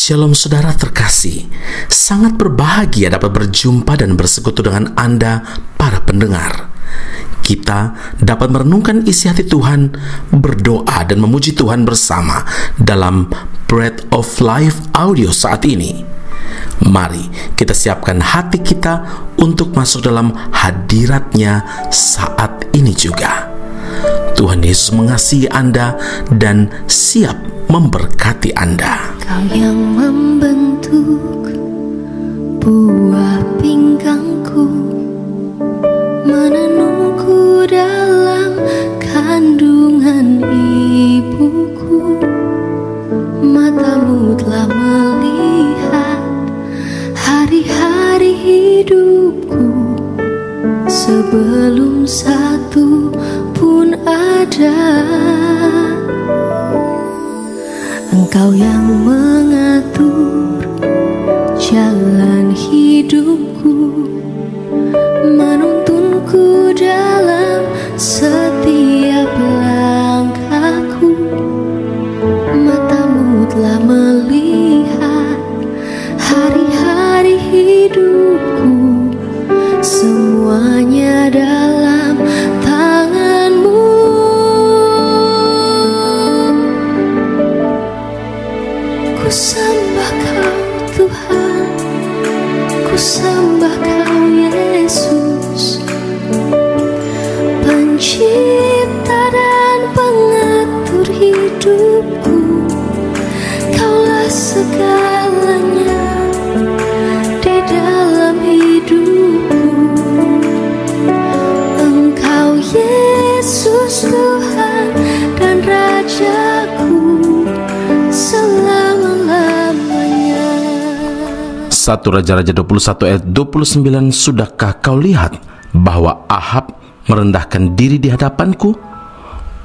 Shalom saudara terkasih, sangat berbahagia dapat berjumpa dan bersekutu dengan Anda para pendengar. Kita dapat merenungkan isi hati Tuhan, berdoa dan memuji Tuhan bersama dalam Bread of Life audio saat ini. Mari kita siapkan hati kita untuk masuk dalam hadirat-Nya saat ini juga. Tuhan Yesus mengasihi Anda dan siap memberkati Anda. Kau yang membentuk buah pinggangku, menenungku dalam kandungan ibuku. Matamu telah melihat hari-hari hidupku, sebelum satu pun ada. Engkau yang mengatur jalan hidupku, menuntunku dalam setiap langkahku. Matamu telah melihat hari-hari hidupku, semuanya dalam tangan-Mu. Ku sembah Kau Tuhan, ku sembah Kau Yesus, pencipta dan pengatur hidupku. Kaulah segalanya di dalam hidupku. Engkau Yesus Tuhan dan Rajaku selama-lamanya. 1 Raja-Raja 21 ayat 29. Sudahkah kau lihat bahwa Ahab merendahkan diri di hadapanku?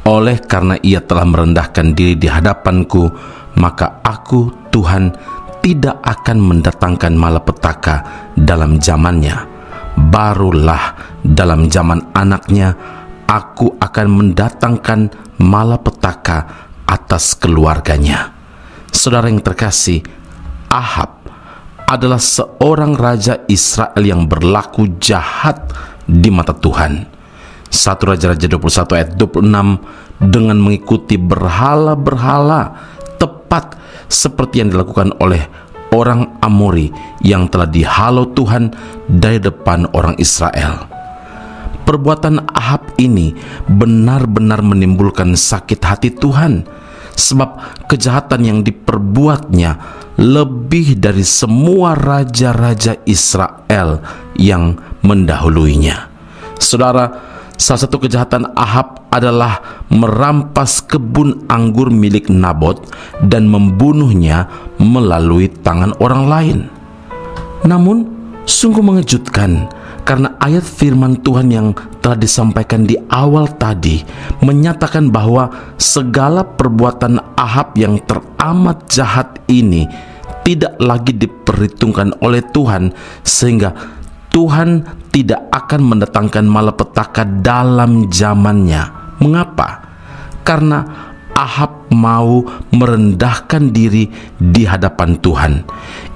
Oleh karena ia telah merendahkan diri di hadapanku, maka aku, Tuhan, tidak akan mendatangkan malapetaka dalam zamannya. Barulah dalam zaman anaknya aku akan mendatangkan malapetaka atas keluarganya. Saudara yang terkasih, Ahab adalah seorang raja Israel yang berlaku jahat di mata Tuhan. 1 Raja-Raja 21 ayat 26, dengan mengikuti berhala-berhala tepat seperti yang dilakukan oleh orang Amori yang telah dihalau Tuhan dari depan orang Israel. Perbuatan Ahab ini benar-benar menimbulkan sakit hati Tuhan, sebab kejahatan yang diperbuatnya lebih dari semua raja-raja Israel yang mendahuluinya. Saudara, salah satu kejahatan Ahab adalah merampas kebun anggur milik Nabot dan membunuhnya melalui tangan orang lain. Namun, sungguh mengejutkan karena ayat firman Tuhan yang telah disampaikan di awal tadi menyatakan bahwa segala perbuatan Ahab yang teramat jahat ini tidak lagi diperhitungkan oleh Tuhan, sehingga Tuhan tidak akan mendatangkan malapetaka dalam zamannya. Mengapa? Karena Ahab mau merendahkan diri di hadapan Tuhan.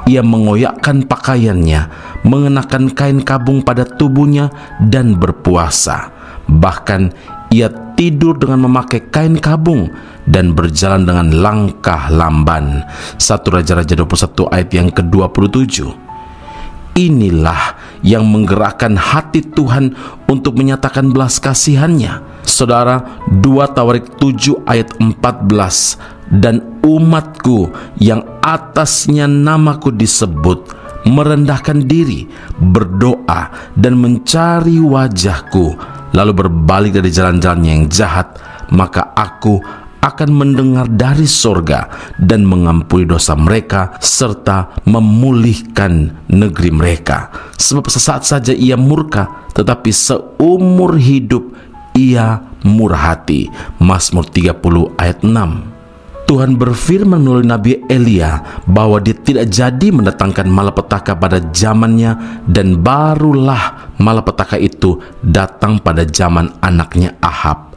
Ia mengoyakkan pakaiannya, mengenakan kain kabung pada tubuhnya dan berpuasa. Bahkan ia tidur dengan memakai kain kabung dan berjalan dengan langkah lamban. 1 Raja-Raja 21 ayat yang ke-27. Inilah yang menggerakkan hati Tuhan untuk menyatakan belas kasihannya. Saudara, 2 Tawarik 7 ayat 14, dan umatku yang atasnya namaku disebut merendahkan diri, berdoa dan mencari wajahku, lalu berbalik dari jalan-jalannya yang jahat, maka aku akan mendengar dari sorga dan mengampuni dosa mereka serta memulihkan negeri mereka. Sebab sesaat saja ia murka, tetapi seumur hidup ia murah hati. Mazmur 30 ayat 6. Tuhan berfirman melalui Nabi Elia bahwa dia tidak jadi mendatangkan malapetaka pada zamannya, dan barulah malapetaka itu datang pada zaman anaknya Ahab.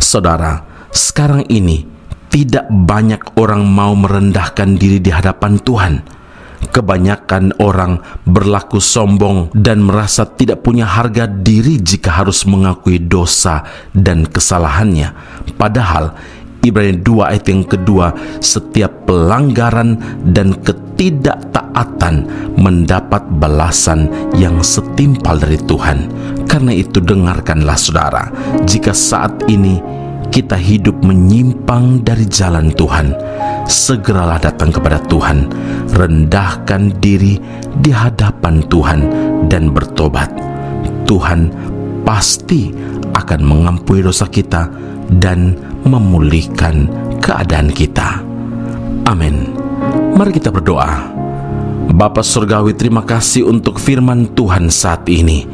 Saudara, sekarang ini tidak banyak orang mau merendahkan diri di hadapan Tuhan. Kebanyakan orang berlaku sombong dan merasa tidak punya harga diri jika harus mengakui dosa dan kesalahannya. Padahal Ibrani 2 ayat yang kedua, setiap pelanggaran dan ketidaktaatan mendapat balasan yang setimpal dari Tuhan. Karena itu dengarkanlah saudara, jika saat ini kita hidup menyimpang dari jalan Tuhan, segeralah datang kepada Tuhan, rendahkan diri di hadapan Tuhan dan bertobat. Tuhan pasti akan mengampuni dosa kita dan memulihkan keadaan kita. Amin. Mari kita berdoa. Bapa Surgawi, terima kasih untuk firman Tuhan saat ini.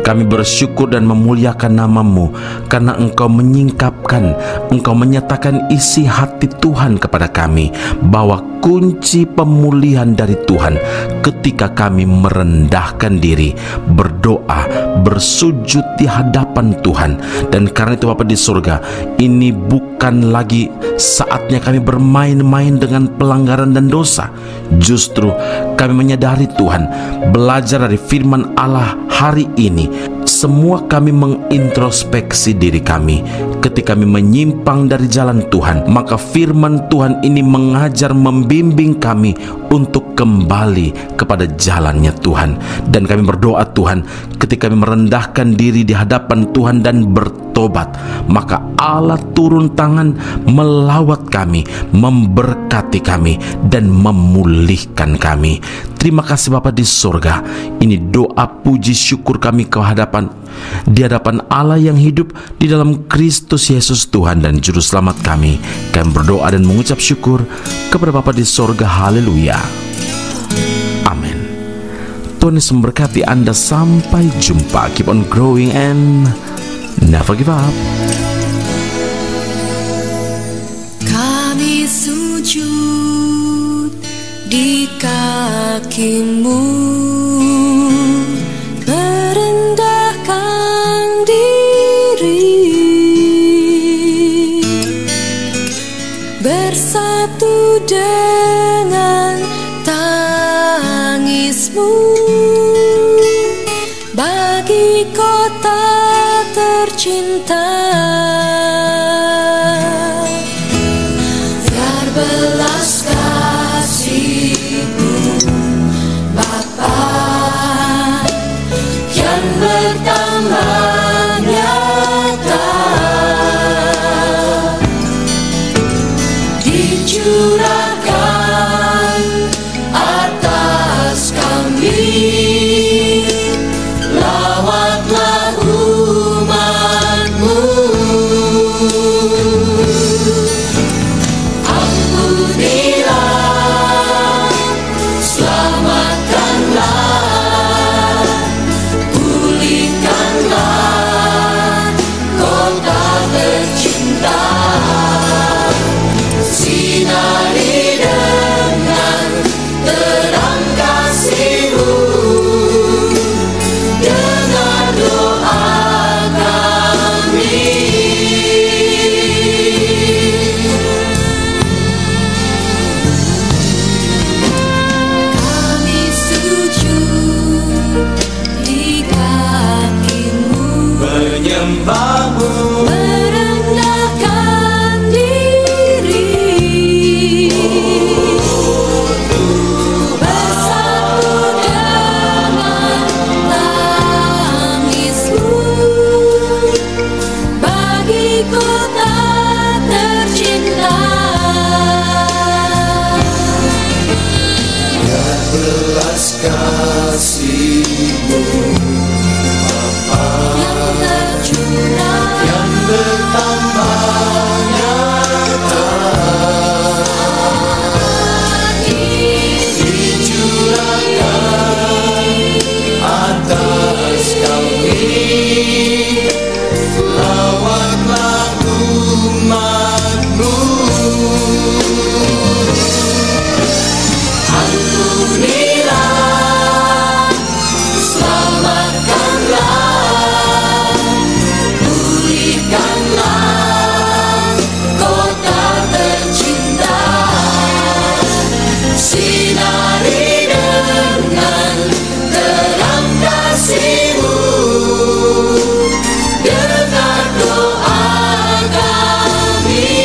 Kami bersyukur dan memuliakan nama-Mu karena Engkau menyingkapkan, Engkau menyatakan isi hati Tuhan kepada kami, bahwa kunci pemulihan dari Tuhan ketika kami merendahkan diri, berdoa, bersujud di hadapan Tuhan. Dan karena itu Bapa di surga, ini bukan lagi saatnya kami bermain-main dengan pelanggaran dan dosa. Justru kami menyadari Tuhan, belajar dari firman Allah hari ini, semua kami mengintrospeksi diri kami. Ketika kami menyimpang dari jalan Tuhan, maka firman Tuhan ini mengajar, membimbing kami untuk kembali kepada jalannya Tuhan. Dan kami berdoa Tuhan, ketika kami merendahkan diri di hadapan Tuhan dan bertobat, maka Allah turun tangan melawat kami, memberkati kami, dan memulihkan kami. Terima kasih Bapa di surga. Ini doa puji syukur kami di hadapan Allah yang hidup di dalam Kristus Yesus Tuhan dan Juru Selamat kami. Kami berdoa dan mengucap syukur kepada Bapa di surga. Haleluya. Amin. Tuhan Yesus memberkati Anda. Sampai jumpa. Keep on growing and never give up. Kami sujud di kaki-Mu, merendahkan diri, bersatu dengan tangis-Mu bagi kota tercinta. Biar belas kasih-Mu Bapa yang bertambah nyata, dicurahkan atas kami. Lawatlah umat-Mu sinari dengan terang kasih-Mu. Dengar doa kami.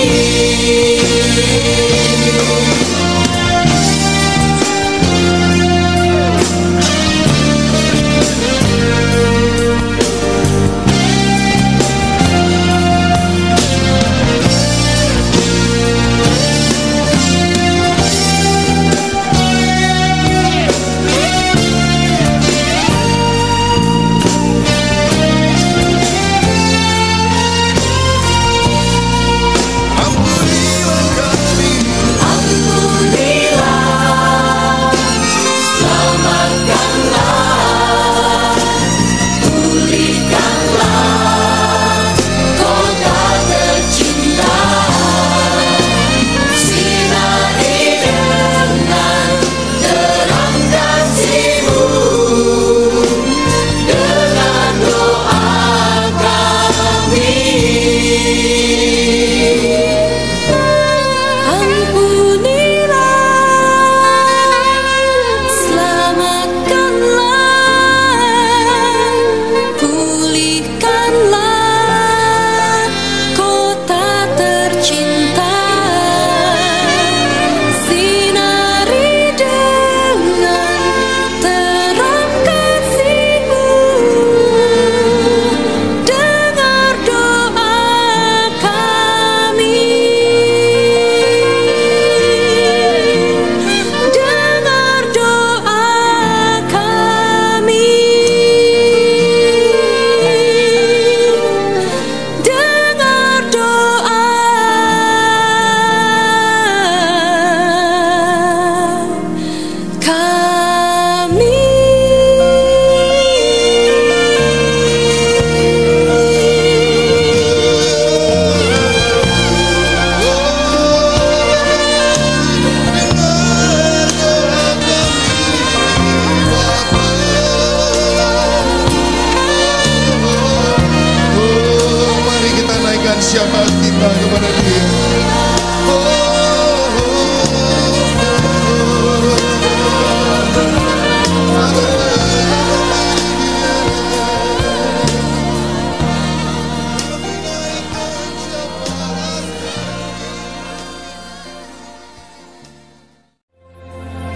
Syafaat kita kepada Dia.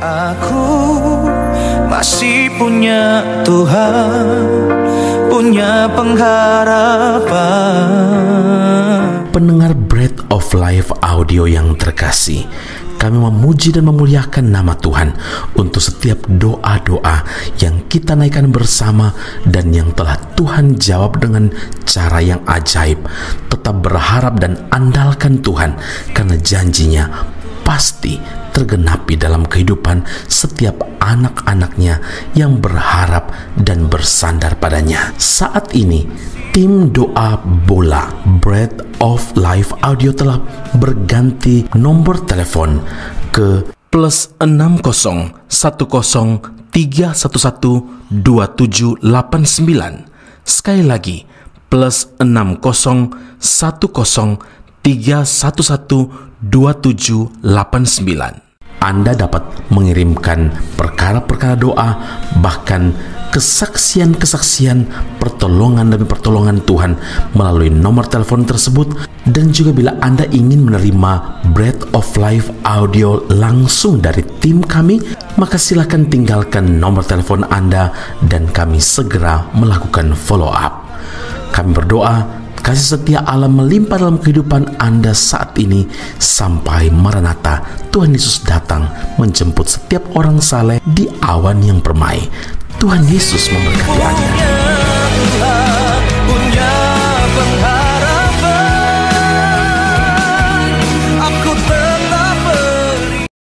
Aku masih punya Tuhan, punya pengharapan. Pendengar Bread of Life audio yang terkasih, kami memuji dan memuliakan nama Tuhan untuk setiap doa-doa yang kita naikkan bersama dan yang telah Tuhan jawab dengan cara yang ajaib. Tetap berharap dan andalkan Tuhan, karena janjinya pasti tergenapi dalam kehidupan setiap anak-anaknya yang berharap dan bersandar padanya. Saat ini, tim doa bola Bread of Life audio telah berganti nomor telepon ke +60 10 311 2789. Sekali lagi, +60 10 311 2789. Anda dapat mengirimkan perkara-perkara doa, bahkan kesaksian-kesaksian, pertolongan demi pertolongan Tuhan melalui nomor telepon tersebut. Dan juga bila Anda ingin menerima Bread of Life audio langsung dari tim kami, maka silakan tinggalkan nomor telepon Anda dan kami segera melakukan follow up. Kami berdoa kasih setia Allah melimpah dalam kehidupan Anda saat ini sampai Maranatha, Tuhan Yesus datang menjemput setiap orang saleh di awan yang permai. Tuhan Yesus memberkati Anda.